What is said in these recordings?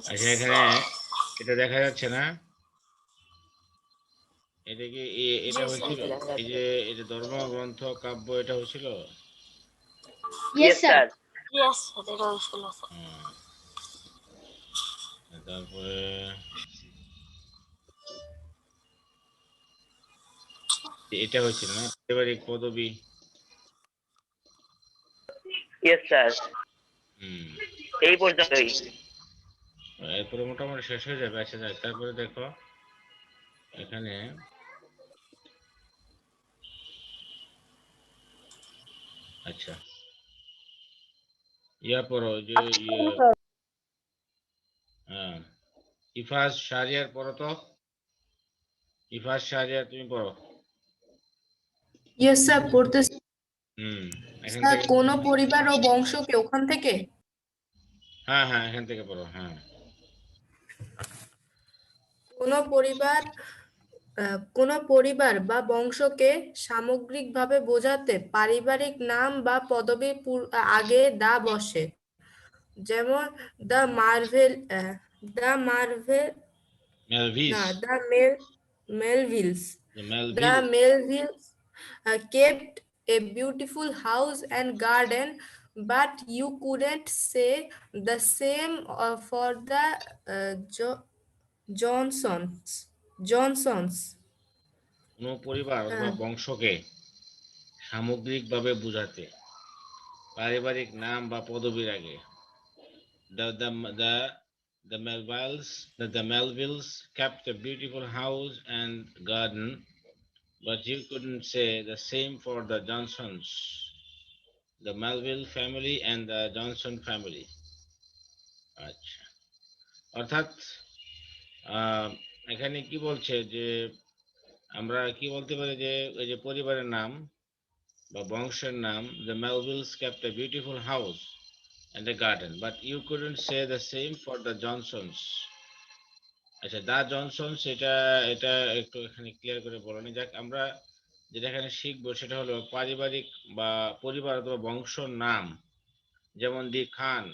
আচ্ছা, এখানে এটা দেখা যাচ্ছে না? এটা কি এটা জি স্যার। হয়েছিল? এই যে এটা ধর্মগ্রন্থ কাব্য এটা হয়েছিল? Yes sir. ইয়েস স্যার, এটা হয়েছিল স্যার। তারপরে এটা হয়েছিল না পারিবারিক পদবি? Yes sir. হুম, এই পর্যন্তই। এরপরে মোটামুটি শেষ হয়ে যাবে। আচ্ছা যাক, তারপরে দেখো এখানে আচ্ছা ইয়া পড়ো যে ইয়ে হ্যাঁ, ইফাজ শাহরিয়ার পড়ো তো। ইফাজ শাহরিয়ার তুমি পড়ো। ইয়েস স্যার, পড়তেছি। হুম, এখান স্যার, থেকে। কোন পরিবার ও বংশকে ওখান থেকে? হ্যাঁ হ্যাঁ, এখান থেকে পড়ো। হ্যাঁ, কোন পরিবার বা বংশকে সামগ্রিকভাবে বোঝাতে পারিবারিক নাম বা পদবীর আগে দা বসে। যেমন the Marvel the Marvel Melvis, না the Mel Melvilles The Melville. Melvilles kept a beautiful house and garden, but you couldn't say the same for the Johnsons. Johnsons. কোন পরিবার অথবা Uh, বংশকে সামগ্রিকভাবে বোঝাতে পারিবারিক নাম বা পদবীর আগে the the the the Melvilles kept a beautiful house and garden, but you couldn't say the same for the Johnsons, the Melville family and the Johnson family. আচ্ছা, অর্থাৎ এখানে কি বলছে যে আমরা কি বলতে পারি যে এই যে পরিবারের নাম বা বংশের নাম, the Melvilles kept a beautiful house and a garden, but you couldn't say the same for the Johnsons. আচ্ছা, দা জনসনস এটা এটা একটু এখানে ক্লিয়ার করে বলো নি। যাক, আমরা যেটা এখানে শিখবো সেটা হলো পারিবারিক বা পরিবার অথবা বংশর নাম, যেমন দি খান,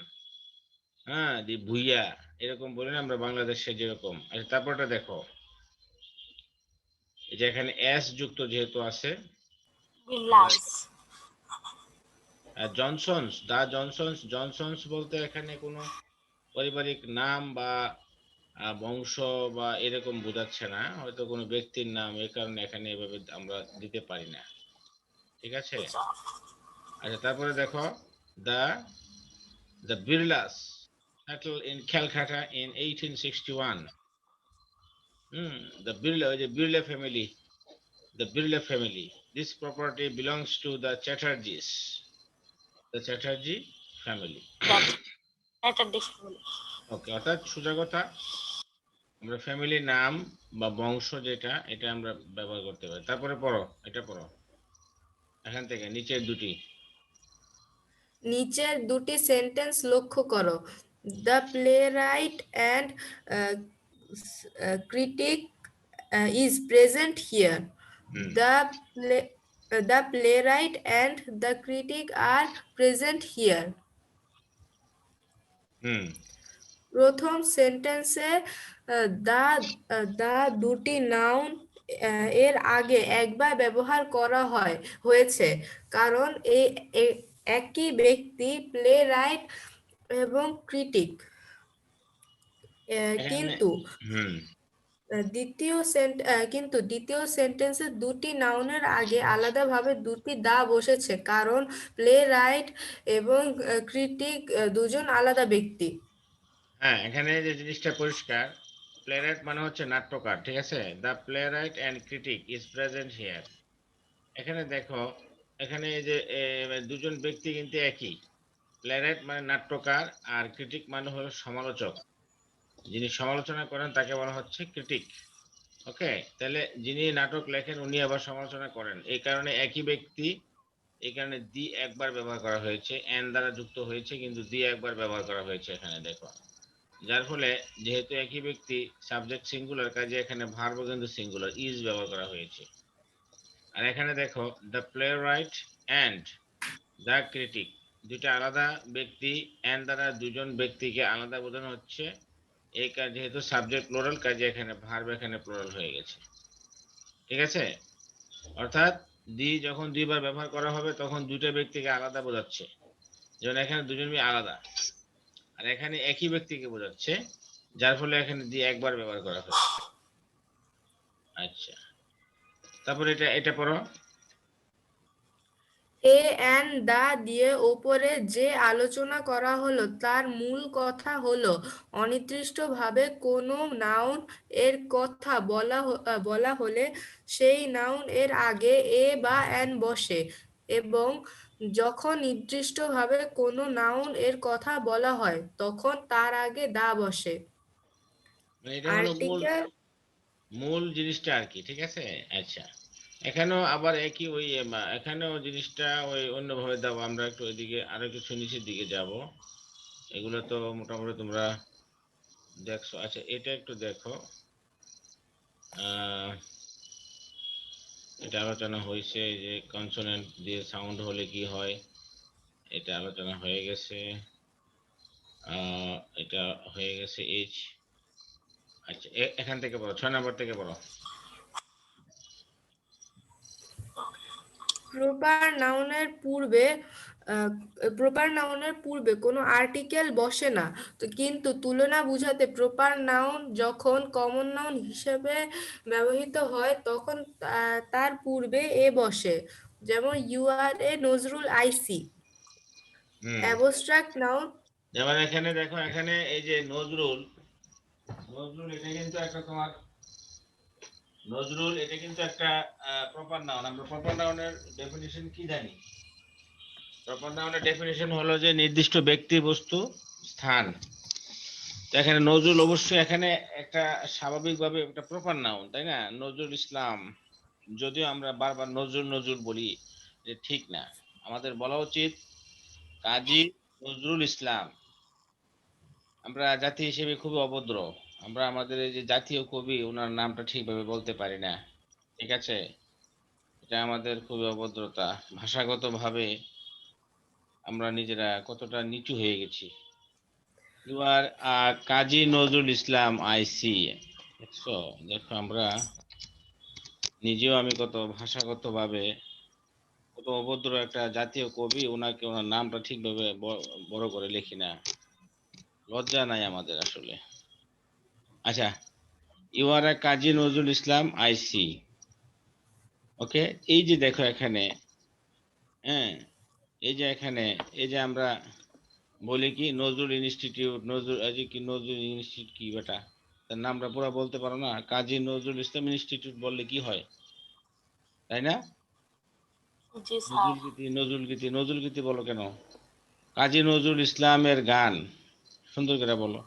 হ্যাঁ, দি ভুইয়া, এরকম বলি না আমরা বাংলাদেশে যেরকম। আচ্ছা, তারপরটা দেখো, এই যে এখানে এস যুক্ত যেহেতু আছে, বিল্লাস। জনসনস, দা জনসনস, জনসনস বলতে এখানে কোনো পারিবারিক নাম বা বংশ বা এরকম বোঝাচ্ছে না, হয়তো কোনো ব্যক্তির নাম, এই কারণে এখানে এভাবে আমরা দিতে পারি না। ঠিক আছে। আচ্ছা, তারপরে দেখো, the the Birlas settled in Calcutta in 1861. The Birla, the Birla family, the Birla family. This property belongs to the Chatterjees, the Chatterjee family. ওকে, অর্থাৎ সোজা কথা, আমরা ফ্যামিলি নাম বা বংশ যেটা, এটা আমরা ব্যবহার করতে পারি। তারপরে পড়ো, এটা পড়ো এখান থেকে নিচের দুটি সেন্টেন্স লক্ষ্য করো। The playwright and critic is present here. The play, the playwright and the critic are present here. প্রথম সেন্টেন্সে দা দুটি নাউন এর আগে একবার ব্যবহার করা হয়েছে, কারণ এই একই ব্যক্তি প্লেরাইট এবং ক্রিটিক। কিন্তু দ্বিতীয় সেন্টেন্সে দুটি নাউনের আগে আলাদাভাবে দুটি দা বসেছে, কারণ প্লেরাইট এবং ক্রিটিক দুজন আলাদা ব্যক্তি। হ্যাঁ, এখানে যে জিনিসটা পরিষ্কার, প্লেরাইট মানে হচ্ছে নাট্যকার, ঠিক আছে। The playwright and critic is present here. এখানে দেখো, এখানে যে দুজন ব্যক্তি কিন্তু একই। প্লেরাইট মানে নাট্যকার, আর ক্রিটিক মানে হলো সমালোচক। যিনি সমালোচনা করেন তাকে বলা হচ্ছে ক্রিটিক। ওকে, তাহলে যিনি নাটক লেখেন উনি আবার সমালোচনা করেন, এই কারণে একই ব্যক্তি, এই কারণে দি একবার ব্যবহার করা হয়েছে, এন দ্বারা যুক্ত হয়েছে, কিন্তু দি একবার ব্যবহার করা হয়েছে এখানে দেখো। যার ফলে যেহেতু একই ব্যক্তি, সাবজেক্ট সিঙ্গুলার, কাজে এখানে ভার্ব কিন্তু সিঙ্গুলার, ইজ ব্যবহার করা হয়েছে। আর এখানে দেখো, the playwright and the critic, দুইটা আলাদা ব্যক্তি, অ্যান্ড দ্বারা দুজন ব্যক্তিকে আলাদা বোঝানো হচ্ছে, এই কাজ যেহেতু সাবজেক্ট প্লুরাল কাজে এখানে ভার্ব এখানে প্লুরাল হয়ে গেছে, ঠিক আছে। অর্থাৎ দি যখন দুইবার ব্যবহার করা হবে তখন দুইটা ব্যক্তিকে আলাদা বোঝাচ্ছে, যেমন এখানে দুজনই আলাদা, আর এখানে একই ব্যক্তিকে বোঝাচ্ছে, যার ফলে এখানে দি একবার ব্যবহার করা হয়েছে। আচ্ছা, তারপর এটা এটা পড়ো। এ অ্যান্ড দা দিয়ে ওপরে যে আলোচনা করা হলো তার মূল কথা হলো অনির্দিষ্টভাবে কোনো নাউন এর কথা বলা হলে সেই নাউন এর আগে এ বা অ্যান বসে, এবং যখন নির্দিষ্টভাবে কোনো নাউন এর কথা বলা হয় তখন তার আগে দা বসে। মানে এটা হলো মূল আর্টিকেল মূল জিনিসটা আর কি, ঠিক আছে। আচ্ছা, এখানেও আবার একই ওই এখানেও জিনিসটা ওই অন্যভাবে দাও, আমরা একটু এদিকে আরো কিছু নিচের দিকে যাব, এগুলো তো মোটামুটি তোমরা দেখছো। আচ্ছা, এটা একটু দেখো, এটা আলোচনা হয়েছে যে কনসোনেন্ট দিয়ে সাউন্ড হলে কি হয়, এটা আলোচনা হয়ে গেছে। এটা হয়ে গেছে এইচ। আচ্ছা, এখান থেকে পড়ো, 6 নম্বর থেকে পড়ো। প্রপার নাউনের পূর্বে প্রপার নাউনের পূর্বে কোনো আর্টিকেল বসে না, তো কিন্তু তুলনা বোঝাতে প্রপার নাউন যখন কমন নাউন হিসেবে ব্যবহৃত হয় তখন তার পূর্বে এ বসে, যেমন you are a Nazrul I see. হুম, অ্যাবস্ট্রাক্ট নাউন যেমন এখানে দেখো, এখানে এই যে নজরুল, নজরুল এটা কিন্তু একটা তোমার, নজরুল এটা কিন্তু একটা প্রপার নাউন। আমরা প্রপার নাউনের ডেফিনিশন কি জানি? প্রপার নাউনের ডেফিনিশন হলো যে নির্দিষ্ট ব্যক্তি, বস্তু, স্থান। তো এখানে নজরুল অবশ্যই এখানে একটা স্বাভাবিকভাবে একটা প্রপার নাউন, তাই না? নজরুল ইসলাম, যদিও আমরা বারবার নজরুল নজরুল বলি, যে ঠিক না, আমাদের বলা উচিত কাজী নজরুল ইসলাম। আমরা জাতি হিসেবে খুবই অভদ্র, আমরা আমাদের এই যে জাতীয় কবি ওনার নামটা ঠিকভাবে বলতে পারি না, ঠিক আছে। এটা আমাদের খুবই অভদ্রতা, ভাষাগতভাবে আমরা নিজেরা কতটা নিচু হয়ে গেছি। ইউ আর কাজী নজরুল ইসলাম আইসি, দেখছো, দেখো আমরা নিজেও, আমি কত ভাষাগতভাবে কত অভদ্র একটা জাতীয় কবি, ওনাকে ওনার নামটা ঠিকভাবে বড় করে লিখি না, লজ্জা নাই আমাদের আসলে। আচ্ছা, ইউ আর কাজী নজরুল ইসলাম আইসি, ওকে। এই যে দেখো এখানে, হ্যাঁ, এই যে এখানে, এই যে আমরা বলি কি নজরুল ইনস্টিটিউট, নজরুল এই যে কি নজরুল ইনস্টিটিউট কি বেটা, তার নামটা পুরো বলতে পারো না? কাজী নজরুল ইসলাম ইনস্টিটিউট বললে কি হয়, তাই না? জি স্যার। নজরুল গীতি, নজরুল গীতি, নজরুল গীতি বলো কেন? কাজী নজরুল ইসলামের গান, সুন্দর করে বলো।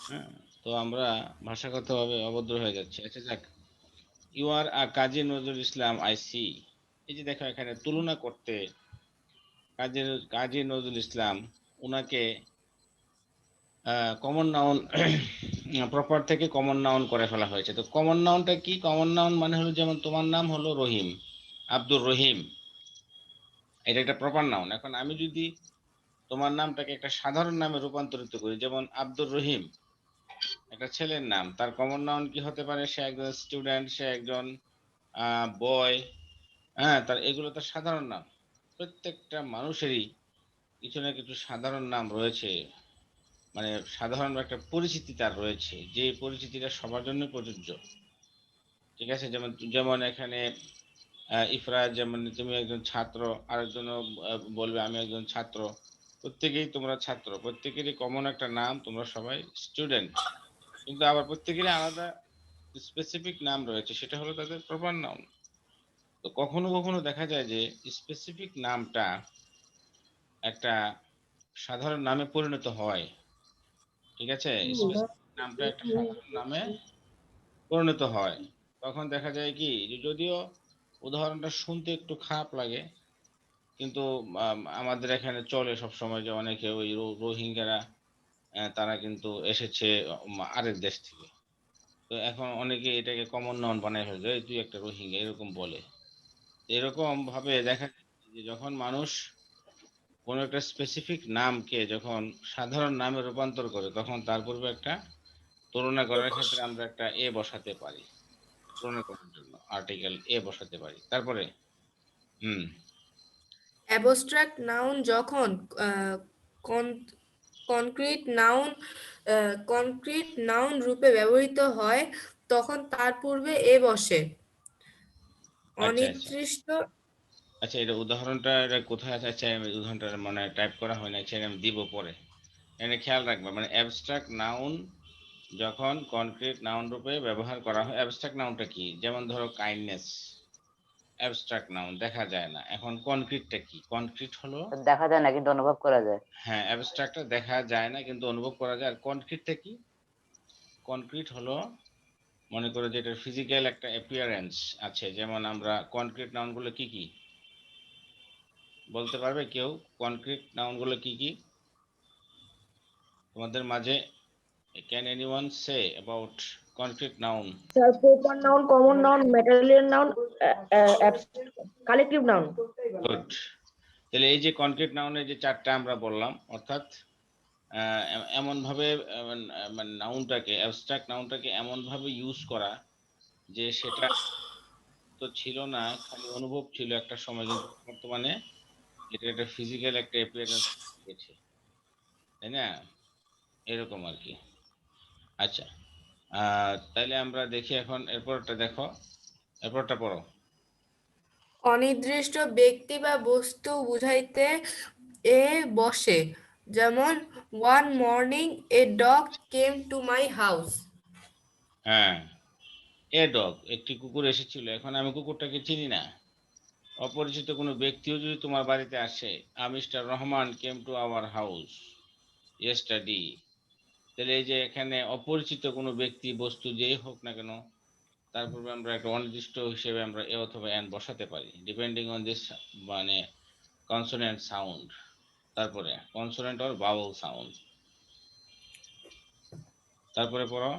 হ্যাঁ, তো আমরা ভাষাগতভাবে অভদ্র হয়ে যাচ্ছি। আচ্ছা যাক, ইউ আর কাজী নজরুল ইসলাম আইসি। এই যে দেখো এখানে তুলনা করতে, কাজী নজরুল ইসলাম, উনাকে কমন নাউন প্রপার থেকে কমন নাউন করে ফেলা হয়েছে। তো কমন নাউনটা কি? কমন নাউন মানে হলো, যেমন তোমার নাম হলো রহিম, আব্দুর রহিম, এটা একটা প্রপার নাউন। এখন আমি যদি তোমার নামটাকে একটা সাধারণ নামে রূপান্তরিত করি, যেমন আব্দুর রহিম একটা ছেলের নাম, তার কমন নাউন কি হতে পারে? সে একজন স্টুডেন্ট, সে একজন বয়, হ্যাঁ, তার এগুলো তার সাধারণ নাম। প্রত্যেকটা মানুষেরই কিছু না কিছু সাধারণ নাম রয়েছে, মানে সাধারণ একটা পরিচিতি তার রয়েছে, যে পরিচিতিটা সবার জন্য প্রযোজ্য, ঠিক আছে। যেমন যেমন এখানে ইফরাজ, যেমন তুমি একজন ছাত্র, আরেকজন বলবে আমি একজন ছাত্র, প্রত্যেকেই তোমরা ছাত্র, প্রত্যেকেরই কমন একটা নাম, তোমরা সবাই স্টুডেন্ট, কিন্তু আবার প্রত্যেকেরই আলাদা স্পেসিফিক নাম রয়েছে, সেটা হলো তাদের প্রপার নাউন। তো কখনো কখনো দেখা যায় যে স্পেসিফিক নামটা একটা সাধারণ নামে পরিণত হয়, ঠিক আছে। স্পেসিফিক নামটা একটা সাধারণ নামে পরিণত হয়, তখন দেখা যায় কি যে যদিও উদাহরণটা শুনতে একটু খারাপ লাগে, কিন্তু আমাদের এখানে চলে সব সময় যে অনেকে ওই রোহিঙ্গারা, তারা কিন্তু এসেছে আরেক দেশ থেকে। তো এখন অনেকে এটাকে কমন নাউন বানায় ফেলছে, এই তুই একটা রোহিঙ্গা, এরকম বলে। এরকম ভাবে দেখা যায় যে যখন মানুষ কোনো একটা স্পেসিফিক নামকে যখন সাধারণ নামে রূপান্তর করে তখন তার পূর্বে একটা তুলনা করার ক্ষেত্রে আমরা একটা এ বসাতে পারি, তুলনা করার জন্য আর্টিকেল এ বসাতে পারি। তারপরে অ্যাবস্ট্রাক্ট নাউন যখন কনক্রিট নাউন রূপে ব্যবহৃত হয় তখন তার পূর্বে এ বসে। আচ্ছা আচ্ছা অনির্দিষ্ট আচ্ছা, এটা উদাহরণটা এটা কোথায় আছে? আচ্ছা, আমি উদাহরণটা মানে টাইপ করা হয় না, সেটা আমি দিব পরে। এখানে খেয়াল রাখবে, মানে অ্যাবস্ট্রাক্ট নাউন যখন কনক্রিট নাউন রূপে ব্যবহার করা হয়। অ্যাবস্ট্রাক্ট নাউনটা কি? যেমন ধরো কাইন্ডনেস, অ্যাবস্ট্রাক্ট নাউন, দেখা যায় না। এখন কনক্রিটটা কি? কনক্রিট হলো, দেখা যায় না কিন্তু অনুভব করা যায়। হ্যাঁ, অ্যাবস্ট্রাক্টটা দেখা যায় না কিন্তু অনুভব করা যায়। আর কনক্রিটটা কি? কনক্রিট হলো, মনে করো যে এটার ফিজিক্যাল একটা অ্যাপিয়ারেন্স আছে। যেমন আমরা কনক্রিট নাউনগুলো কি কি বলতে পারবে কেউ? কনক্রিট নাউনগুলো কি কি তোমাদের মাঝে? Can anyone say about concrete noun? Sir, proper noun, common noun, material noun, collective noun. Good. তাহলে এই যে কনক্রিট নাউনের যে চারটা আমরা বললাম, অর্থাৎ এমন ভাবে মানে নাউনটাকে, অ্যাবস্ট্রাক্ট নাউনটাকে এমন ভাবে ইউজ করা যে সেটা তো ছিল না, খালি অনুভব ছিল একটা সময়, কিন্তু বর্তমানে এটা একটা ফিজিক্যাল একটা অ্যাপিয়ারেন্স পেয়েছে, তাই না? এরকম আর কি। আচ্ছা, তাইলে আমরা দেখি এখন এরপরটা দেখো, এরপরটা পড়ো। অনির্দিষ্ট ব্যক্তি বা বস্তু বুঝাইতে এ বসে। যেমন one morning a dog came to my house. হ্যাঁ, এ ডগ, একটি কুকুর এসেছিল। এখন আমি কুকুরটাকে চিনি না। অপরিচিত কোনো ব্যক্তিও যদি তোমার বাড়িতে আসে, mister Rahman came to our house yesterday. তাহলে এই যে এখানে অপরিচিত কোনো ব্যক্তি বস্তু যেই হোক না কেন, তারপরে আমরা একটা অনির্দিষ্ট হিসেবে আমরা এ অথবা এন বসাতে পারি, ডিপেন্ডিং অন দিস মানে কনসোনেন্ট সাউন্ড। তারপরে কনসোনেন্ট অর ভাওয়েল সাউন্ড। তারপরে পড়ো।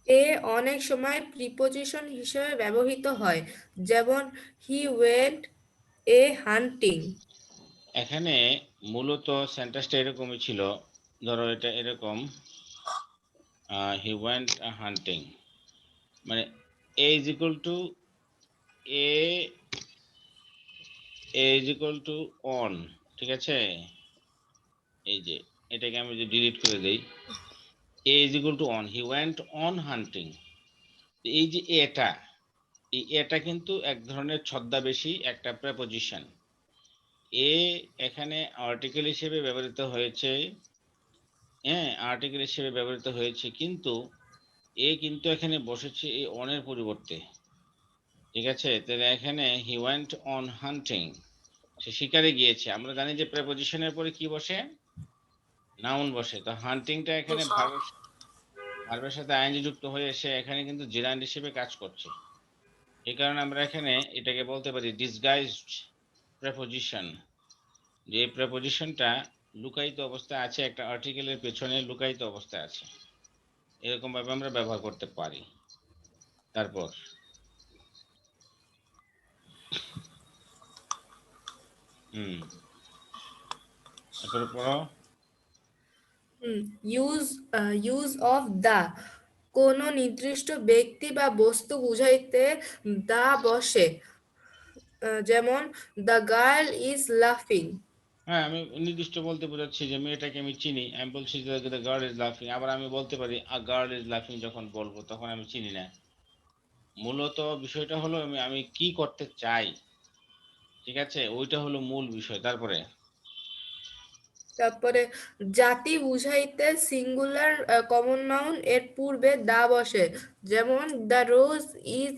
এ অনেক সময় প্রিপোজিশন হিসেবে ব্যবহৃত হয়। যেমন হি ওয়েন্ট এ হান্টিং। এখানে মূলত সেন্টেন্সটা এরকমই ছিল। ধরো এটা এরকম, হি ওয়েন্ট হান্টিং, মানে a is equal to a is equal to on, ঠিক আছে? এই যে এটাকে আমি যদি ডিলিট করে দেই, a is equal to on, he went on hunting. এই যে এটা, এই এটা কিন্তু এক ধরনের ছদ্মাবেশী একটা প্রেপোজিশন। এ এখানে আর্টিকেল হিসেবে ব্যবহৃত হয়েছে, হ্যাঁ, আর্টিকেল হিসেবে ব্যবহৃত হয়েছে, কিন্তু এ কিন্তু এখানে বসেছে এই অনের পরিবর্তে, ঠিক আছে? তাহলে এখানে হি ওয়েন্ট অন হান্টিং, সে শিকারে গিয়েছে। আমরা জানি যে প্রেপোজিশনের পরে কি বসে? নাউন বসে। তো হান্টিংটা এখানে ভার্বের সাথে আইএনজি যুক্ত হয়ে এসে এখানে কিন্তু জেরান্ড হিসেবে কাজ করছে। এই কারণে আমরা এখানে এটাকে বলতে পারি ডিসগাইজড প্রেপোজিশন, যে প্রেপোজিশনটা লুকায়িত অবস্থায় আছে, একটা আর্টিকেলের পেছনে লুকায়িত অবস্থায় আছে, এরকম ভাবে আমরা ব্যবহার করতে পারি। তারপর তারপরে পড়ো। ইউজ অফ দা, কোনো নির্দিষ্ট ব্যক্তি বা বস্তু বুঝাইতে দা বসে। যেমন দ্য গার্ল ইজ লাফিং। হ্যাঁ, আমি নির্দিষ্ট বলতে বোঝাচ্ছি যে মেয়েটাকে আমি চিনি, আমি বলছি যে দ্য গার্ল ইজ লাফিং। আবার আমি বলতে পারি আ গার্ল ইজ লাফিং, যখন বলবো তখন আমি চিনি না। মূলত বিষয়টা হলো আমি কি করতে চাই, ঠিক আছে? ওইটা হলো মূল বিষয়। তারপরে জাতি বুঝাইতে সিঙ্গুলার কমন নাউন এর পূর্বে দা বসে। যেমন the rose is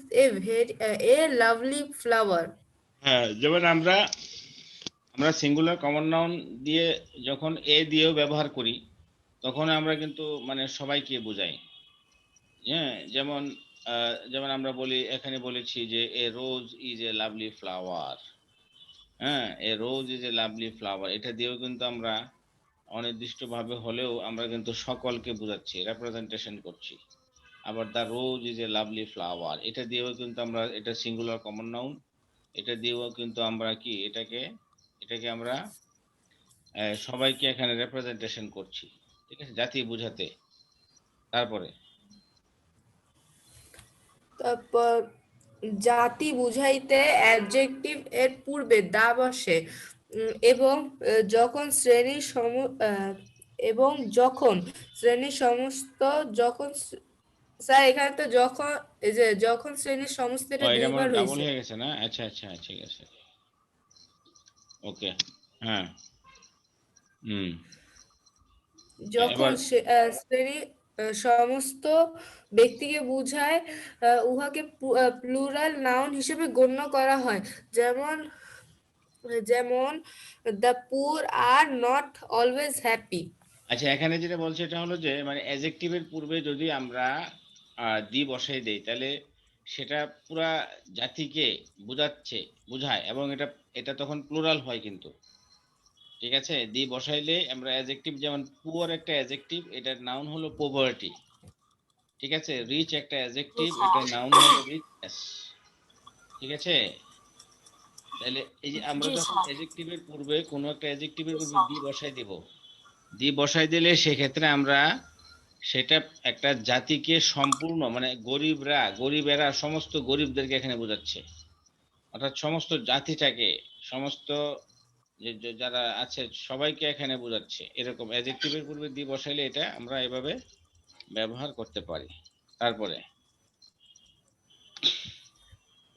a lovely flower. হ্যাঁ, যেমন আমরা সিঙ্গুলার কমন নাউন দিয়ে যখন এ দিয়েও ব্যবহার করি, তখন আমরা কিন্তু মানে সবাইকে বোঝাই। হ্যাঁ, যেমন আমরা বলি, এখানে বলেছি যে a rose is a lovely flower. হ্যাঁ, a rose is a lovely flower, এটা দিয়েও কিন্তু আমরা অনির্দিষ্টভাবে হলেও আমরা কিন্তু সকলকে বোঝাচ্ছি, রেপ্রেজেন্টেশন করছি। আবার the rose is a lovely flower, এটা দিয়েও কিন্তু আমরা, এটা সিঙ্গুলার কমন নাউন, এটা দিয়েও কিন্তু আমরা কি এটাকে এটাকে আমরা সবাইকে এখানে রিপ্রেজেন্টেশন করছি, ঠিক আছে, জাতি বোঝাতে। তারপরে তারপর জাতি বুঝাইতে অ্যাডজেক্টিভ এর পূর্বে দা বসে, এবং যখন এবং যখন শ্রেণীর সমস্ত যখন স্যার এখানে তো যখন এই যে যখন শ্রেণীর সমস্ত ও, এটা এটা মানে দুইবার ডাবল হয়েছে। হয়ে গেছে না? আচ্ছা আচ্ছা, ঠিক আছে, ওকে, হ্যাঁ, হুম। যখন এবার শ্রেণীর সমস্ত ব্যক্তিকে বুঝায়, উহাকে প্লুরাল নাউন হিসেবে গণ্য করা হয়। যেমন যেমন the poor are not always happy. আচ্ছা, এখানে যেটা বলছে এটা হলো যে মানে অ্যাডজেক্টিভের পূর্বে যদি আমরা দি বসাই দেই, তাহলে সেটা পুরা জাতিকে বোঝায়, এবং এটা এটা তখন প্লুরাল হয় কিন্তু, ঠিক আছে। দি বসাইলে আমরা অ্যাডজেক্টিভ, যেমন পুয়ার একটা অ্যাডজেক্টিভ, এটার নাউন হলো পোভার্টি, ঠিক আছে। রিচ একটা জি অ্যাডজেক্টিভ, স্যার। এটার নাউন হলো রিচনেস, ঠিক আছে। তাহলে এই যে আমরা জি যখন স্যার। অ্যাডজেক্টিভের পূর্বে কোনো একটা অ্যাডজেক্টিভের জি পূর্বে স্যার। দি বসাই দেব, দি বসাই দিলে সেক্ষেত্রে আমরা সেটা একটা জাতিকে সম্পূর্ণ মানে গরিবেরা সমস্ত গরিবদেরকে এখানে বোঝাচ্ছে, অর্থাৎ সমস্ত জাতিটাকে, সমস্ত যারা আছে সবাইকে এখানে বোঝাচ্ছে। এরকম অ্যাডজেক্টিভের পূর্বে দি বসাইলে এটা আমরা এভাবে ব্যবহার করতে পারি। তারপরে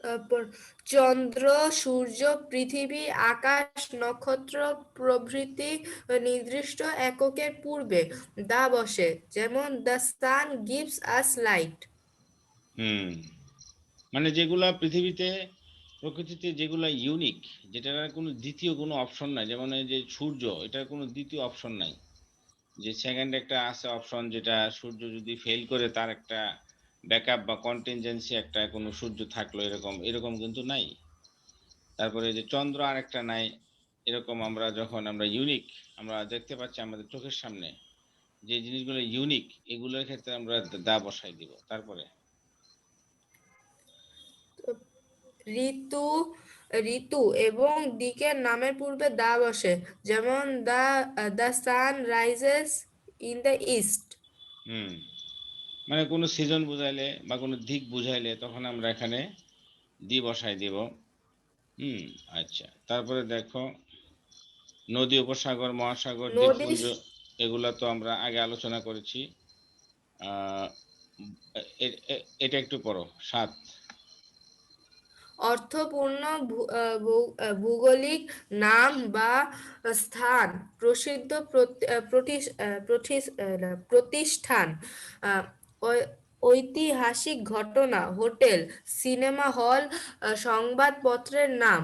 তারপর চন্দ্র, সূর্য, পৃথিবী, আকাশ, নক্ষত্র প্রভৃতি নির্দিষ্ট এককের পূর্বে দা বসে। যেমন the sun gives us light. হুম, মানে যেগুলা পৃথিবীতে, প্রকৃতিতে যেগুলা ইউনিক, যেটার কোনো দ্বিতীয় কোনো অপশন নাই, যেমন এই যে সূর্য, এটার কোনো দ্বিতীয় অপশন নাই, যে সেকেন্ড একটা আছে অপশন, যেটা সূর্য যদি ফেল করে তার একটা ব্যাকআপ বা কন্টিনজেন্সি একটা কোনো সূর্য থাকলো, এরকম এরকম কিন্তু নাই। তারপরে যে চন্দ্র আর একটা নাই, এরকম আমরা যখন আমরা ইউনিক আমরা দেখতে পাচ্ছি আমাদের চোখের সামনে, যে জিনিসগুলো ইউনিক, এগুলোর ক্ষেত্রে আমরা দা বসাই দিব। তারপরে ঋতু, ঋতু এবং দিকের নামের পূর্বে দা বসে। যেমন the sun rises in the east. হুম, মানে কোনো সিজন বুঝাইলে বা কোনো দিক বুঝাইলে তখন আমরা এখানে দি বসাই দিব। হুম, আচ্ছা। তারপরে দেখো, নদী, উপসাগর, মহাসাগর, নদী, দ্বীপপুঞ্জ, এগুলা তো আমরা আগে আলোচনা করেছি। আহ এটা একটু পড়ো, 7। অর্থপূর্ণ ভৌগোলিক নাম বা স্থান, প্রসিদ্ধ প্রতিষ্ঠান, আহ, ঐতিহাসিক ঘটনা, হোটেল, সিনেমা হল, সংবাদপত্রের নাম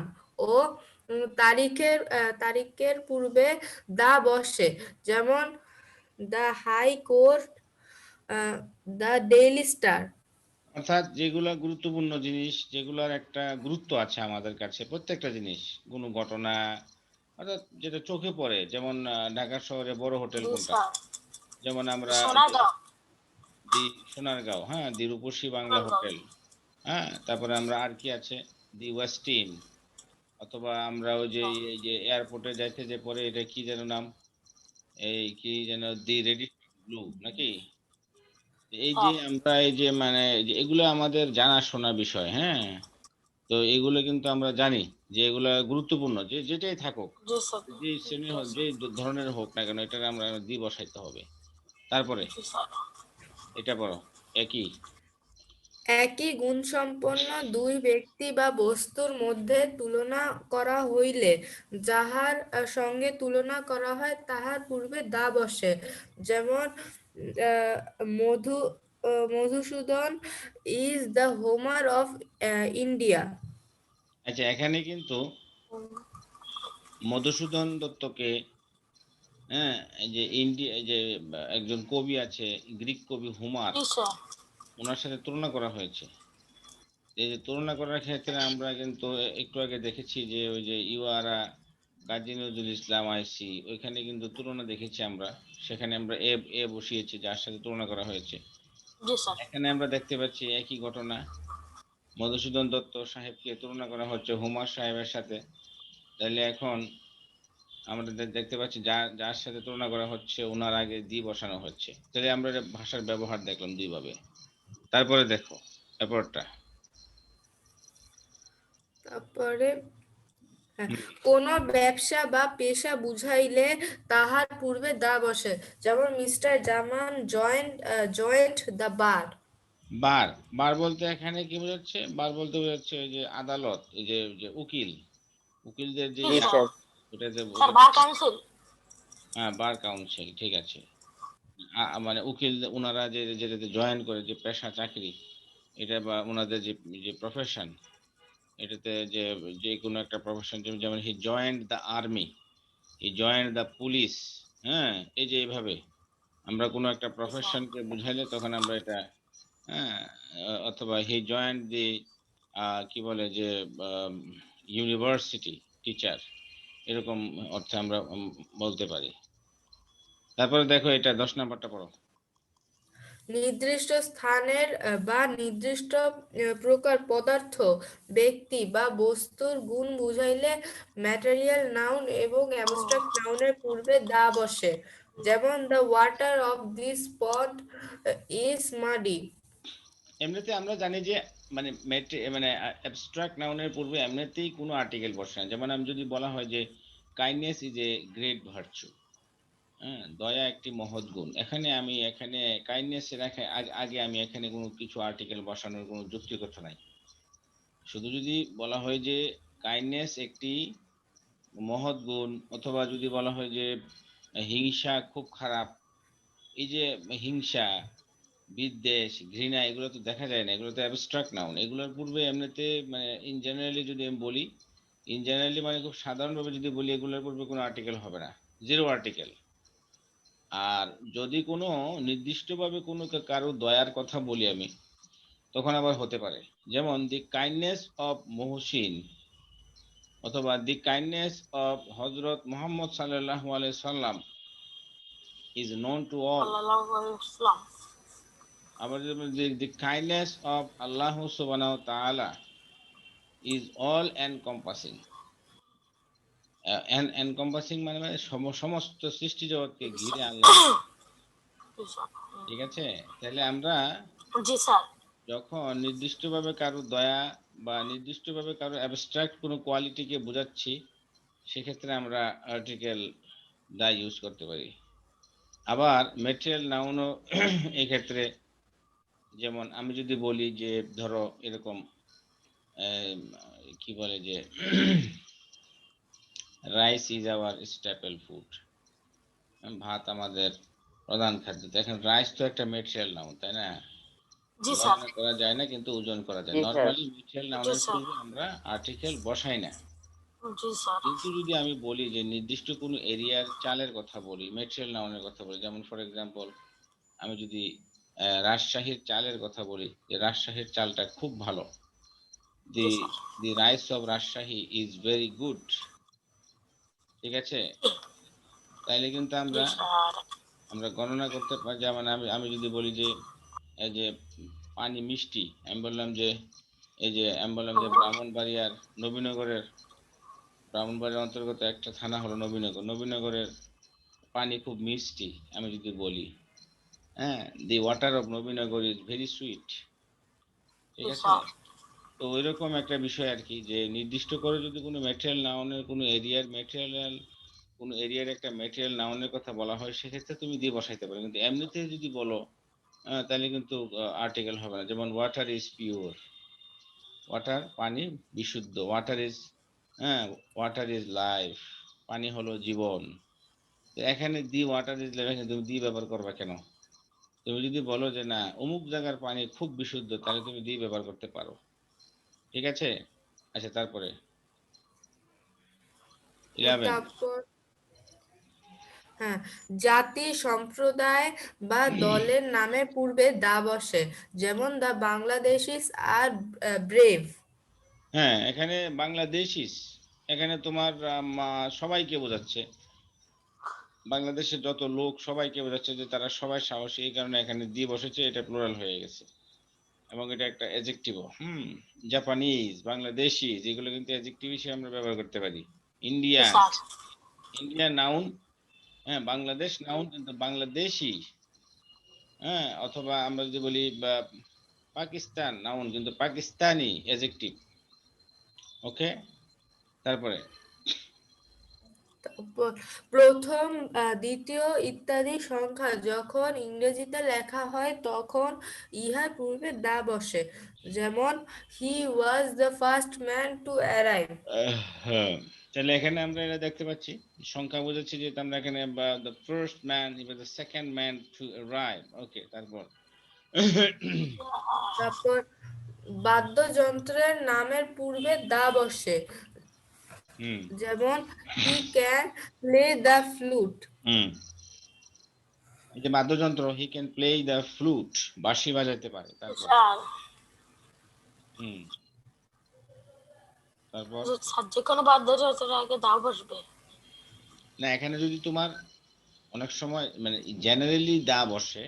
ও তারিখের পূর্বে দা বসে। যেমন the high court, the Daily Star. অর্থাৎ যেগুলা গুরুত্বপূর্ণ জিনিস, যেগুলার একটা গুরুত্ব আছে আমাদের কাছে, প্রত্যেকটা জিনিস, কোনো ঘটনা, অর্থাৎ যেটা চোখে পড়ে, যেমন ঢাকা শহরে বড় হোটেল জি কোনটা, স্যার। যেমন আমরা সোনারগাঁও। দি সোনারগাঁও, হ্যাঁ, দি রূপসী বাংলা সোনারগাঁও। হোটেল, হ্যাঁ। তারপরে আমরা আর কি আছে, দি ওয়েস্টিন, অথবা আমরা ওই যে এই যে এয়ারপোর্টে যাইতে যে পরে, এটা কি যেন নাম, এই কি যেন, দি রেডি ব্লু নাকি। এই যে স্যার। আমরা এই যে মানে এগুলো আমাদের জানাশোনা বিষয়, হ্যাঁ। তো এগুলো কিন্তু আমরা জানি যে এগুলা গুরুত্বপূর্ণ, যে যেটাই থাকুক, জি স্যার। যে শ্রেণীর জি হোক, যে স্যার। ধরনের হোক না কেন, এটা আমরা দি বসাইতে হবে। তারপরে জি স্যার। এটা বড় একই। একই গুণসম্পন্ন দুই ব্যক্তি বা বস্তুর মধ্যে তুলনা করা হইলে যাহার সঙ্গে তুলনা করা হয় তাহার পূর্বে দা বসে। যেমন আহ, Madhu Madhusudan is the Homer of India. আচ্ছা, এখানে কিন্তু মধুসূদন দত্তকে, হ্যাঁ, এই যে ইন্ডিয়া, এই যে একজন কবি আছে, গ্রিক কবি হুমার, জি স্যার। ওনার সাথে তুলনা করা হয়েছে। এই যে তুলনা করার ক্ষেত্রে আমরা কিন্তু একটু আগে দেখেছি যে ওই যে ইউআরা কাজী নজরুল ইসলাম আইসি, ওইখানে কিন্তু তুলনা দেখেছি আমরা, সেখানে আমরা এ এ বসিয়েছি যার সাথে তুলনা করা হয়েছে। জি স্যার। এখানে আমরা দেখতে পাচ্ছি একই ঘটনা, মধুসূদন দত্ত সাহেবকে তুলনা করা হচ্ছে হুমার সাহেবের সাথে। তাহলে এখন আমরা দেখতে পাচ্ছি যার সাথে তুলনা করা হচ্ছে ওনার আগে দি বসানো হচ্ছে। তাহলে আমরা এটা ভাষার ব্যবহার দেখলাম দুইভাবে। তারপরে দেখো এরপরটা। তারপরে হ্যাঁ, হুম, কোন ব্যবসা বা পেশা বুঝাইলে তাহার পূর্বে দা বসে, যেমন মিস্টার জামান জয়েন্ট দ্য বার। বার বার বলতে এখানে কি বোঝাচ্ছে? বার বলতে বোঝাচ্ছে ওই যে আদালত, এই যে যে উকিলদের যে জি জি স্যার। স্যার। ওটাতে স্যার বার কাউন্সিল। হ্যাঁ, বার কাউন্সিল, ঠিক আছে। মানে উকিল ওনারা যে যেটাতে জয়েন করে, যে পেশা চাকরি, এটা বা ওনাদের যে যে প্রফেশন, এটাতে যে যে কোনো একটা প্রফেশন, যেমন he joined the army, he joined the police. হ্যাঁ, এই যে এইভাবে আমরা কোনো একটা জি স্যার। প্রফেশনকে বুঝাইলে তখন আমরা এটা, হ্যাঁ, অথবা হি জয়েন্ট দি কি বলে যে ইউনিভার্সিটি টিচার, এরকম অর্থে আমরা বলতে পারি। তারপরে দেখো এটা 10 নাম্বারটা পড়ো। নির্দিষ্ট স্থানের বা নির্দিষ্ট প্রকার পদার্থ, ব্যক্তি বা বস্তুর গুণ বুঝাইলে ম্যাটেরিয়াল নাউন এবং অ্যাবস্ট্রাক্ট নাউনের পূর্বে দা বসে, যেমন the water of this pot is muddy. এমনিতে আমরা জানি যে মানে মানে অ্যাবস্ট্রাক্ট নাউনের পূর্বে এমনিতেই কোনো আর্টিকেল বসে না। যেমন আমি যদি বলা হয় যে kindness is a great virtue, হ্যাঁ, দয়া একটি মহৎ গুণ, এখানে কাইন্ডনেস এর আগে আমি এখানে কোনো কিছু আর্টিকেল বসানোর কোনো যৌক্তিকতা নাই। শুধু যদি বলা হয় যে কাইন্ডনেস একটি মহৎ গুণ, অথবা যদি বলা হয় যে হিংসা খুব খারাপ, এই যে হিংসা, বিদ্বেষ, ঘৃণা, এগুলো তো দেখা যায় না, এগুলো তো অ্যাবস্ট্রাক্ট নাউন। এগুলোর পূর্বে এমনিতে মানে ইন জেনারেলি যদি আমি বলি, ইন জেনারেলি মানে খুব সাধারণভাবে যদি বলি, এগুলোর পূর্বে কোনো আর্টিকেল হবে না, জিরো আর্টিকেল। আর যদি কোনো নির্দিষ্টভাবে কোনো কারো দয়ার কথা বলি আমি, তখন আবার হতে পারে। যেমন দি কাইন্ডনেস অফ মহসিন, অথবা দি কাইন্ডনেস অফ হজরত মোহাম্মদ সাল্লাল্লাহু আলাইহি সাল্লাম ইজ নোন টু অল। সাল্লাল্লাহু আলাইহি ওয়াসাল্লাম। আবার যেমন দি কাইন্ডনেস অফ আল্লাহ সুবহানাহু ওয়া তাআলা ইজ অল এনকম্পাসিং। এনকম্পাসিং মানে সমস্ত সৃষ্টি জগৎকে জি ঘিরে স্যার। আল্লাহ। জি স্যার। ঠিক আছে, তাহলে আমরা জি স্যার। যখন নির্দিষ্টভাবে কারো দয়া বা নির্দিষ্টভাবে কারো অ্যাবস্ট্রাক্ট কোনো কোয়ালিটিকে বোঝাচ্ছি, সেক্ষেত্রে আমরা আর্টিকেল দা ইউজ করতে পারি। আবার ম্যাটেরিয়াল নাউনও এই ক্ষেত্রে, যেমন আমি যদি বলি যে ধরো এরকম কি বলে যে rice is our staple food, ভাত আমাদের প্রধান খাদ্য। দেখেন রাইস তো একটা মেটেরিয়াল নাউন, তাই না? জি স্যার। গণনা করা যায় না কিন্তু ওজন করা যায়। জি স্যার। নরমালি মেটেরিয়াল জি নাউনের স্যার। পূর্বে আমরা আর্টিকেল বসাই না। জি স্যার। কিন্তু যদি আমি বলি যে নির্দিষ্ট কোনো এরিয়ার চালের কথা বলি, মেটেরিয়াল নাউনের কথা বলি, যেমন ফর এক্সাম্পল আমি যদি রাজশাহীর চালের কথা বলি, যে রাজশাহীর চালটা খুব ভালো, দি জি sir. The rice of Rajshahi is very good. ঠিক আছে, তাইলে কিন্তু জি স্যার। আমরা গণনা করতে পারি। যেমন আমি আমি যদি বলি যে এই যে পানি মিষ্টি, আমি বললাম যে এই যে আমি বললাম যে ব্রাহ্মণবাড়িয়ার অন্তর্গত একটা থানা হলো নবীনগর, নবীনগরের পানি খুব মিষ্টি, আমি যদি বলি, হ্যাঁ, the water of Nabinagar is very sweet. ঠিক জি আছে, স্যার। তো ওইরকম একটা বিষয় আর কি, যে নির্দিষ্ট করে যদি কোনো ম্যাটেরিয়াল নাউনের কোনো এরিয়ার একটা ম্যাটেরিয়াল নাউনের কথা বলা হয়, সেক্ষেত্রে তুমি দিয়ে বসাইতে পারো। কিন্তু এমনিতে যদি বলো তাহলে কিন্তু আর্টিকেল হবে না। যেমন ওয়াটার ইজ পিওর, ওয়াটার পানি বিশুদ্ধ, ওয়াটার ইজ লাইফ, পানি হলো জীবন। তো এখানে দি ওয়াটার ইজ লাইফ, তুমি দি ব্যবহার করবে কেন? তুমি যদি বলো যে না অমুক জায়গার পানি খুব বিশুদ্ধ, তাহলে তুমি দি ব্যবহার করতে পারো। ঠিক আছে, আচ্ছা তারপরে 11। তারপর হ্যাঁ, জাতি, সম্প্রদায় বা দলের নামের পূর্বে দা বসে, যেমন দ্য বাংলাদেশিস আর ব্রেভ। হ্যাঁ, এখানে বাংলাদেশিস, এখানে তোমার সবাইকে বোঝাচ্ছে, বাংলাদেশের যত লোক সবাইকে বোঝাচ্ছে যে তারা সবাই সাহসী, এই কারণে এখানে দি বসেছে, এটা প্লুরাল হয়ে গেছে এবং এটা একটা অ্যাডজেক্টিভও। জাপানিজ, বাংলাদেশি, যেগুলো কিন্তু অ্যাডজেক্টিভ হিসেবে আমরা ব্যবহার করতে পারি। জি ইন্ডিয়ান, স্যার। ইন্ডিয়া নাউন, হ্যাঁ বাংলাদেশ নাউন কিন্তু বাংলাদেশি, হ্যাঁ অথবা আমরা যদি বলি পাকিস্তান নাউন কিন্তু পাকিস্তানি অ্যাডজেক্টিভ। ওকে, তারপরে তারপর প্রথম, দ্বিতীয় ইত্যাদি সংখ্যা যখন ইংরেজিতে লেখা হয় তখন ইহার পূর্বে দা বসে, যেমন he was the first man to arrive. হ্যাঁ, তাহলে এখানে আমরা এটা দেখতে পাচ্ছি সংখ্যা বোঝাচ্ছি যে আমরা এখানে the first man, the second man to arrive. Okay, তারপর তারপর বাদ্যযন্ত্রের নামের পূর্বে দা বসে, হুম যেমন he can play the flute. হুম, এই যে বাদ্যযন্ত্র, he can play the flute, বাঁশি বাজাতে পারে। তারপর স্যার হুম, তারপর স্যার যে কোনো বাদ্যযন্ত্রের আগে দা বসবে। না, এখানে যদি তোমার অনেক সময় মানে জেনারেলি দা বসে,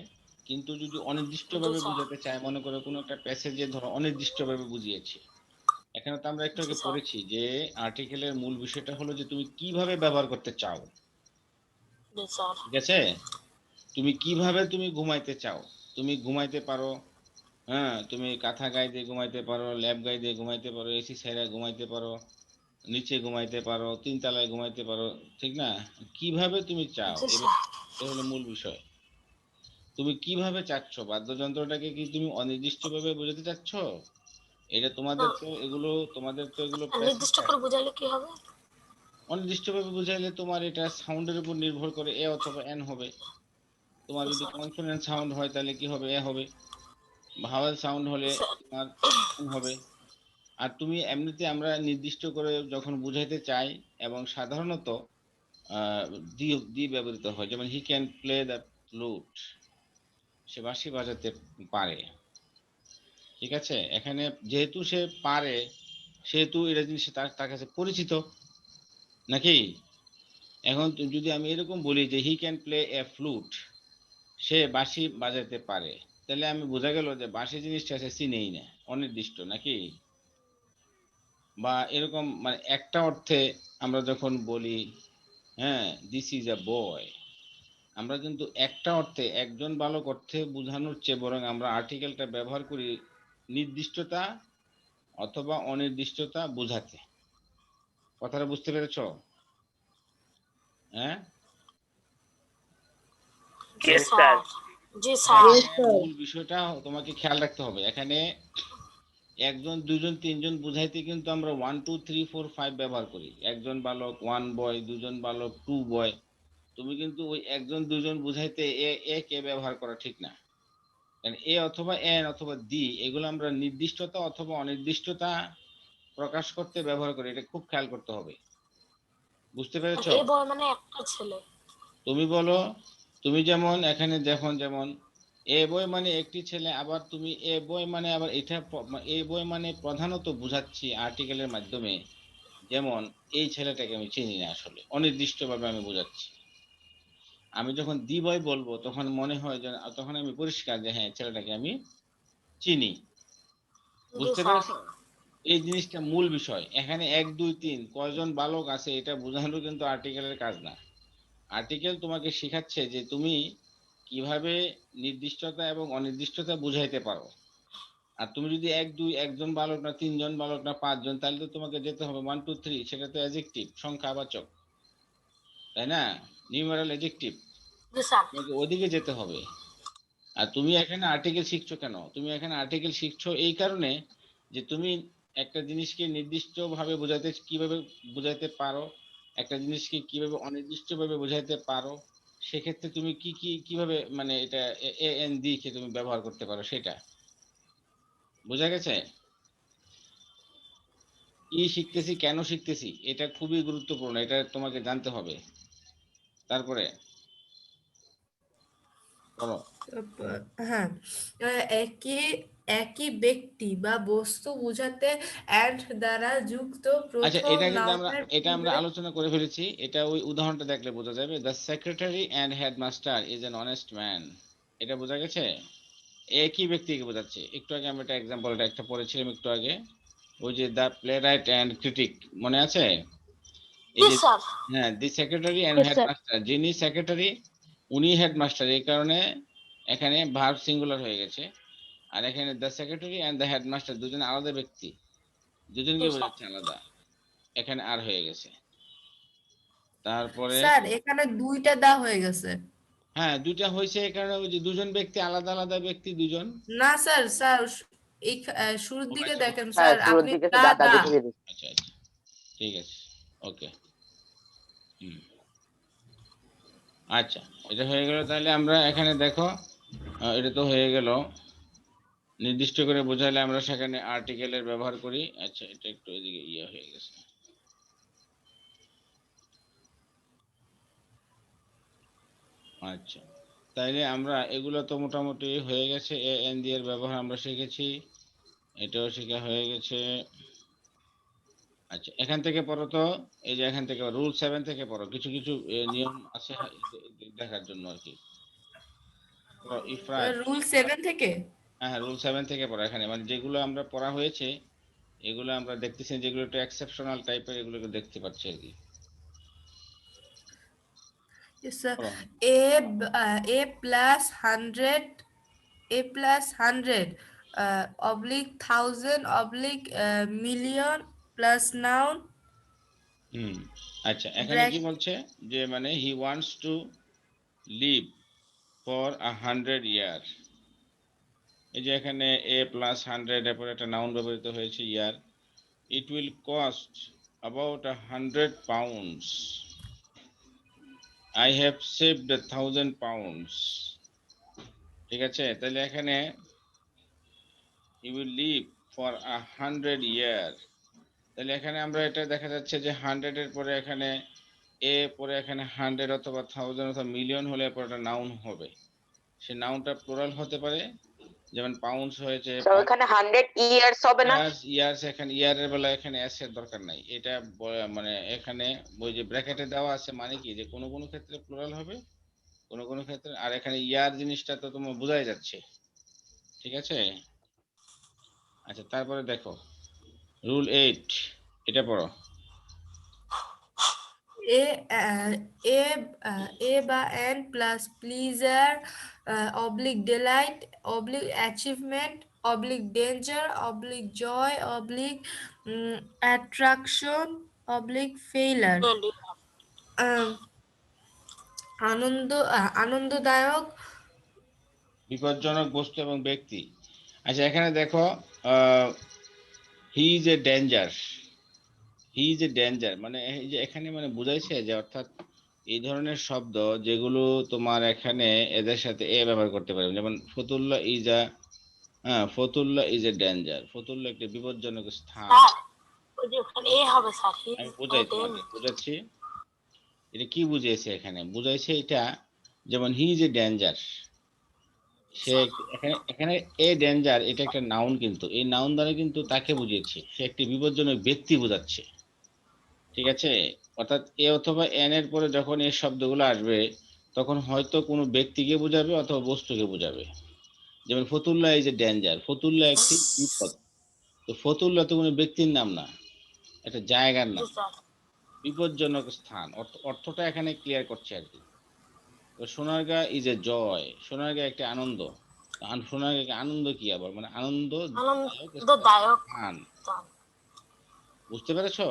কিন্তু যদি অনির্দিষ্টভাবে জি স্যার। বোঝাতে চায়, মনে করো কোনো একটা প্যাসেজে ধরো অনির্দিষ্টভাবে বুঝিয়েছি, এখানে তো আমরা একটু জি আগে স্যার। পড়েছি যে আর্টিকেলের মূল বিষয়টা হলো যে তুমি কিভাবে ব্যবহার করতে চাও। জি স্যার। ঠিক আছে, তুমি কিভাবে তুমি ঘুমাইতে চাও, তুমি ঘুমাইতে পারো, হ্যাঁ তুমি কাঁথা গায়ে দিয়ে ঘুমাইতে পারো, ল্যাপ গায়ে দিয়ে ঘুমাইতে পারো, এসি ছাইরা ঘুমাইতে পারো, নিচে ঘুমাইতে পারো, তিনতলায় ঘুমাইতে পারো, ঠিক না? কিভাবে তুমি চাও, জি এটা স্যার। এটা হলো মূল বিষয়। তুমি কিভাবে চাচ্ছ, বাদ্যযন্ত্রটাকে কি তুমি অনির্দিষ্টভাবে বোঝাতে চাচ্ছ? এটা তোমাদের তো এগুলো, তোমাদের তো এগুলো নির্দিষ্ট করে বুঝাইলে কি হবে? অনির্দিষ্টভাবে বুঝাইলে তোমার এটা সাউন্ডের উপর নির্ভর করে এ অথবা এন হবে। তোমার জি যদি স্যার। কনসোনেন্ট সাউন্ড হয় তাহলে কি হবে, এ হবে। ভাওয়েল সাউন্ড হলে জি স্যার। তোমার এন হবে। আর তুমি এমনিতে আমরা নির্দিষ্ট করে যখন বুঝাইতে চাই, এবং সাধারণত আহ, দি দি ব্যবহৃত হয়, যেমন he can play the flute, সে বাঁশি বাজাতে পারে। ঠিক আছে, এখানে যেহেতু সে পারে, সেহেতু এটা জিনিস তার তার কাছে পরিচিত, নাকি? এখন যদি আমি এরকম বলি যে he can play a flute, সে বাঁশি বাজাতে পারে, তাহলে আমি বোঝা গেল যে বাঁশি জিনিসটা সে চিনেই না, অনির্দিষ্ট, নাকি? বা এরকম মানে একটা অর্থে আমরা যখন বলি, হ্যাঁ দিস ইজ এ বয়, আমরা কিন্তু একটা অর্থে একজন বালক অর্থে বোঝানোর চেয়ে বরং আমরা আর্টিকেলটা ব্যবহার করি নির্দিষ্টতা অথবা অনির্দিষ্টতা বোঝাতে। কথাটা বুঝতে পেরেছো? হ্যাঁ, জি তো স্যার। জি হ্যাঁ, স্যার। এখানে মূল বিষয়টা তোমাকে খেয়াল রাখতে হবে। এখানে একজন, দুজন, তিনজন বুঝাইতে কিন্তু আমরা 1 2 3 4 5 ব্যবহার করি। একজন বালক, ওয়ান বয়, দুজন বালক, টু বয়। তুমি কিন্তু ওই একজন দুজন বুঝাইতে এ এ কে ব্যবহার করা ঠিক না। কারণ এ অথবা এন অথবা দি এগুলো আমরা নির্দিষ্টতা অথবা অনির্দিষ্টতা প্রকাশ করতে ব্যবহার করি, এটা খুব খেয়াল করতে হবে। বুঝতে পেরেছো? এই বয় মানে একটা ছেলে। তুমি বলো, তুমি যেমন এখানে দেখুন, যেমন এ বই মানে একটি ছেলে, আবার তুমি এ বই মানে আবার এটা এ বই মানে প্রধানত বুঝাচ্ছি আর্টিকেলের মাধ্যমে, যেমন এই ছেলেটাকে আমি চিনি না, আসলে অনির্দিষ্টভাবে আমি বুঝাচ্ছি। আমি যখন দি বয় বলবো তখন মনে হয় যে, তখন আমি পরিষ্কার যে হ্যাঁ ছেলেটাকে আমি চিনি। জি বুঝতে স্যার। পেরেছো? এই জিনিসটা মূল বিষয়। এখানে 1 2 3 কয়জন বালক আছে এটা বোঝানো কিন্তু আর্টিকেলের কাজ না। আর্টিকেল তোমাকে শেখাচ্ছে যে তুমি কিভাবে নির্দিষ্টতা এবং অনির্দিষ্টতা বুঝাইতে পারো। আর তুমি যদি 1 2 একজন বালক না, তিনজন বালক না, পাঁচজন, তাহলে তো তোমাকে যেতে হবে 1 2 3, সেটা তো অ্যাডজেক্টিভ, সংখ্যাবাচক, তাই না? নিউমেরাল অ্যাডজেক্টিভ, জি স্যার। তোমাকে ওদিকে যেতে হবে। আর তুমি এখানে আর্টিকেল শিখছো কেন? তুমি এখানে আর্টিকেল শিখছো এই কারণে যে তুমি একটা জিনিসকে নির্দিষ্টভাবে বোঝাতে কিভাবে বোঝাতে পারো, একটা জিনিসকে কিভাবে অনির্দিষ্টভাবে বোঝাতে পারো, সেক্ষেত্রে তুমি কি কি কিভাবে মানে এটা এ এন দি কে তুমি ব্যবহার করতে পারো, সেটা বোঝা গেছে? কি শিখতেছি, কেন শিখতেছি, এটা খুবই গুরুত্বপূর্ণ, এটা তোমাকে জানতে হবে। তারপরে বলো। তারপর, হ্যাঁ, একই একই ব্যক্তি বা বস্তু বোঝাতে অ্যান্ড দ্বারা যুক্ত আচ্ছা, প্রথম এটা কিন্তু আমরা নাউনের আমরা পূর্বে। আলোচনা করে ফেলেছি, এটা ওই উদাহরণটা দেখলে বোঝা যাবে। The secretary and headmaster is an honest man, এটা বোঝা গেছে? একই ব্যক্তিকে বোঝাচ্ছে। একটু আগে আমরা একটা এক্সাম্পলটা একটা পড়েছিলাম একটু আগে, ওই যে the playwright and critic, মনে আছে? এই জি যে স্যার হ্যাঁ the secretary and Yes, sir. Headmaster, যিনি সেক্রেটারি উনি হেডমাস্টার, এই কারণে এখানে ভার্ব সিঙ্গুলার হয়ে গেছে। আর এখানে the secretary and the headmaster দুজন আলাদা ব্যক্তি, দুজনকে জি স্যার বোঝাচ্ছে আলাদা, এখানে আর হয়ে গেছে। তারপরে স্যার এখানে দুইটা দা হয়ে গেছে। হ্যাঁ দুইটা হয়েছে, এই কারণে ওই যে দুজন ব্যক্তি, আলাদা আলাদা ব্যক্তি দুজন। না স্যার, স্যার এই শুরুর ও দিকে আচ্ছা দেখেন হ্যাঁ স্যার, শুরুর আপনি দিকে দা দাদা দা। দেখে দিয়েছি। আচ্ছা আচ্ছা ঠিক আছে, ওকে। হুম আচ্ছা, এটা হয়ে গেল। তাহলে আমরা এখানে দেখো এটা তো হয়ে গেল, নির্দিষ্ট করে বোঝালে আমরা সেখানে আর্টিকেলের ব্যবহার করি। আচ্ছা এটা একটু এদিকে ইয়ে হয়ে গেছে। আচ্ছা তাইলে আমরা এগুলো তো মোটামুটি হয়ে গেছে, এ এন দিয়ে এর ব্যবহার আমরা শিখেছি, এটাও শেখা হয়ে গেছে। আচ্ছা এখান থেকে পড়ো তো, এই যে এখান থেকে রুল 7 থেকে পড়ো, কিছু কিছু নিয়ম আছে দেখার জন্য আর কি। ইফরাজ, রুল 7 থেকে। হ্যাঁ রুল 7 থেকে পড়ো, এখানে মানে যেগুলো আমরা পড়া হয়েছে এগুলো আমরা দেখতেছি, যেগুলো একটু এক্সেপশনাল টাইপের এগুলোকে দেখতে পাচ্ছি আর কি। Yes, sir. পড়ো। A plus 100, A plus 100 oblique 1000 oblique million plus noun হুম আচ্ছা এখানে কি bracket বলছে যে মানে he wants to live for 100 year. এই যে এখানে এ প্লাস 100 এরপর একটা নাউন ব্যবহৃত হয়েছে year. It will cost about 100 pounds, I have saved 1000 pounds. ঠিক আছে, তাহলে এখানে he will live for 100 year, তাহলে এখানে আমরা এটা দেখা যাচ্ছে যে 100 এর পরে এখানে এ পরে এখানে 100 অথবা 1000 অথবা মিলিয়ন হলে পরে একটা নাউন হবে, সে নাউনটা প্লুরাল হতে পারে, যেমন পাউন্ডস হয়েছে। স্যার ওখানে 100 ইয়ার্স হবে না? ইয়ার্স, ইয়ার্স এখানে ইয়ারের বেলা এখানে এস এর দরকার নাই, এটা মানে এখানে ওই যে ব্র্যাকেটে দেওয়া আছে, মানে কি যে কোনো কোনো ক্ষেত্রে প্লুরাল হবে, কোনো কোনো ক্ষেত্রে। আর এখানে ইয়ার জিনিসটা তো তোমার বোঝাই যাচ্ছে, ঠিক আছে। আচ্ছা তারপরে দেখো রুল 8, এটা পড়ো। A বা n plus pleasure oblique delight oblique achievement oblique danger oblique joy oblique attraction oblique failure আহ, আনন্দদায়ক বিপজ্জনক বস্তু এবং ব্যক্তি। আচ্ছা এখানে দেখো he is a danger, he is a danger মানে এই যে এখানে মানে বুঝাইছে যে অর্থাৎ এই ধরনের শব্দ যেগুলো তোমার এখানে এদের সাথে এ ব্যবহার করতে পারবে, যেমন ফতুল্লাহ ইজ আ, হ্যাঁ Fatullah is a danger, Fatullah একটি বিপজ্জনক স্থান। স্যার ওই যে ওখানে এ হবে স্যার হি আমি বুঝাই তোমাকে বুঝাচ্ছি, এটা কি বুঝিয়েছে এখানে, বুঝাইছে এটা যেমন হি ইজ এ ডেঞ্জার, সে এখানে এখানে এ ডেঞ্জার এটা একটা নাউন, কিন্তু এই নাউন দ্বারা কিন্তু তাকে বুঝিয়েছে, সে একটি বিপজ্জনক ব্যক্তি বোঝাচ্ছে, ঠিক আছে। অর্থাৎ এ অথবা এন এর পরে যখন এই শব্দগুলো আসবে তখন হয়তো কোনো ব্যক্তিকে বোঝাবে অথবা বস্তুকে বোঝাবে। যেমন Fatullah is a danger, Fatullah একটি বিপদ, তো ফতুল্লাহ তো কোনো ব্যক্তির নাম না, একটা জায়গার নাম, বিপজ্জনক স্থান, অর্থটা এখানে ক্লিয়ার করছে আর কি। তো সোনারগাঁ ইজ এ জয়, সোনারগাঁ একটা আনন্দ, সোনারগাঁ আনন্দ কি আবার মানে আনন্দদায়ক স্থান, বুঝতে পেরেছো।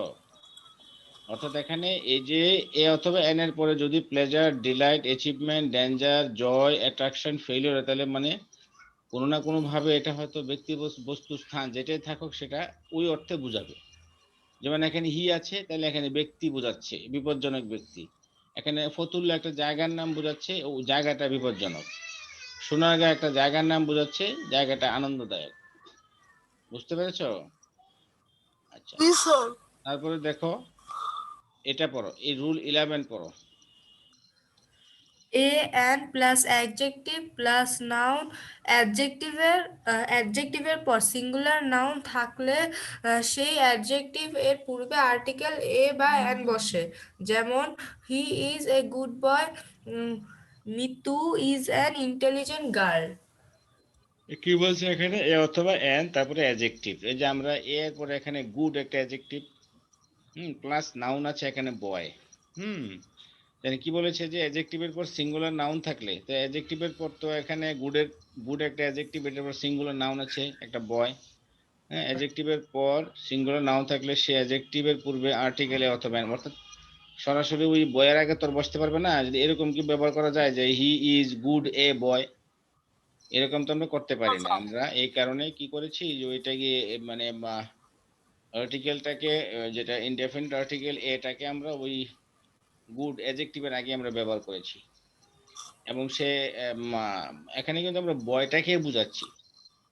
অর্থাৎ এখানে এই যে এ অথবা এন এর পরে যদি প্লেজার, ডিলাইট, অ্যাচিভমেন্ট, ডেঞ্জার, জয়, অ্যাট্রাকশন, ফেলিওর, তাহলে মানে কোনো না কোনো ভাবে এটা হয়তো ব্যক্তি বস্তু স্থান যেটাই থাকুক সেটা ওই অর্থে বুঝাবে। যেমন এখানে হি আছে, তাহলে এখানে ব্যক্তি বোঝাচ্ছে, বিপজ্জনক ব্যক্তি। এখানে ফতুল্লা একটা জায়গার নাম বোঝাচ্ছে, ও জায়গাটা বিপজ্জনক। সোনারগাঁ একটা জায়গার নাম বোঝাচ্ছে, জায়গাটা আনন্দদায়ক। বুঝতে পেরেছো? আচ্ছা তারপরে দেখো এটা পড়ো, এই রুল 11 পড়ো। an plus adjective plus noun অ্যাডজেক্টিভের পর সিঙ্গুলার নাউন থাকলে সেই অ্যাডজেক্টিভ এর পূর্বে আর্টিকেল এ বা অ্যান বসে, যেমন he is a good boy, Mitu is an intelligent girl. কি বলছে এখানে এ অথবা এন তারপরে অ্যাডজেক্টিভ, এই যে আমরা এ এর পরে এখানে গুড একটা অ্যাডজেক্টিভ, প্লাস নাউন আছে এখানে বয়। তাহলে কি বলেছে যে অ্যাডজেক্টিভের পর সিঙ্গুলার নাউন থাকলে, তো অ্যাডজেক্টিভের পর তো এখানে গুড একটা অ্যাডজেক্টিভ, এটার পর সিঙ্গুলার নাউন আছে একটা বয়। হ্যাঁ, অ্যাডজেক্টিভের পর সিঙ্গুলার নাউন থাকলে সে অ্যাডজেক্টিভের পূর্বে আর্টিকেলে অথবা অর্থাৎ সরাসরি ওই বয়ের আগে তোর বসতে পারবে না। যদি এরকম কি ব্যবহার করা যায় যে হি ইজ গুড এ বয়, এরকম তো আমরা করতে পারি না। আমরা এই কারণে কি করেছি যে ওইটাকে মানে আর্টিকেলটাকে যেটা ইনডেফিনিট আর্টিকেল এটাকে আমরা ওই গুড অ্যাডজেক্টিভের আগে আমরা ব্যবহার করেছি। এবং সে এখানে কিন্তু আমরা বয়টাকে বুঝাচ্ছি।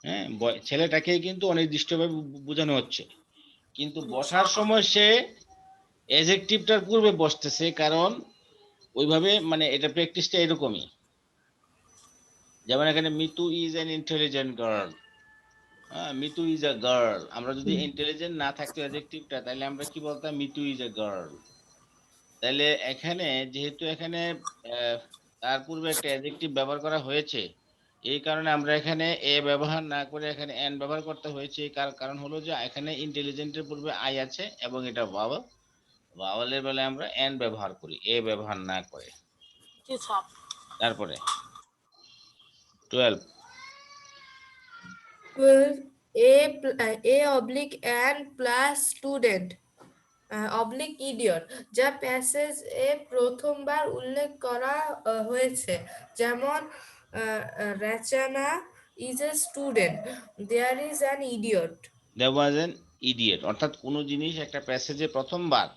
হ্যাঁ, ছেলেটাকে কিন্তু অনির্দিষ্টভাবে বোঝানো হচ্ছে, কিন্তু বসার সময় সে অ্যাডজেক্টিভটার পূর্বে বসতেছে, কারণ ওইভাবে মানে এটা প্র্যাকটিসটা এরকমই। যেমন এখানে Mitu is an intelligent girl. হ্যাঁ, মিতু ইজ আ গার্ল। আমরা যদি ইন্টেলিজেন্ট না থাকতো অ্যাডজেক্টিভটা, তাহলে আমরা কি বলতাম? Mitu is a girl. তাহলে এখানে যেহেতু এখানে তার পূর্বে একটা অ্যাডজেক্টিভ ব্যবহার করা হয়েছে, এই কারণে আমরা এখানে এ ব্যবহার না করে এখানে এন ব্যবহার করতে হয়েছে। কারণ হলো যে এখানে ইন্টেলিজেন্টের পূর্বে আই আছে এবং এটা ভাওয়াল। ভাওয়ালের বেলায় আমরা এন ব্যবহার করি, এ ব্যবহার না করে। জি স্যার। তারপরে 12 a oblique an plus student oblique idiot, যা প্যাসেজে প্রথমবার উল্লেখ করা হয়েছে, যেমন Rachana is a student, there is an idiot. there was an idiot। অর্থাৎ কোনো জিনিস একটা প্যাসেজে প্রথমবার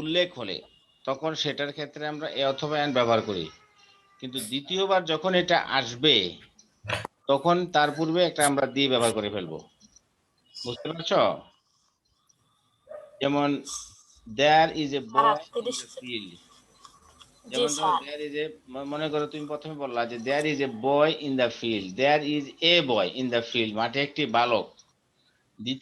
উল্লেখ হলে তখন সেটার ক্ষেত্রে আমরা এ অথবা এন ব্যবহার করি, কিন্তু দ্বিতীয়বার যখন এটা আসবে তখন তার পূর্বে একটা আমরা দিয়ে ব্যবহার করে ফেলবো। বুঝতে পারছো? যেমন there is a boy in the field। জি যেমন ধরো স্যার। there is a, মনে করো তুমি প্রথমে বললা যে there is a boy in the field, there is a boy in the field, মাঠে একটি বালক। দ্বিতীয়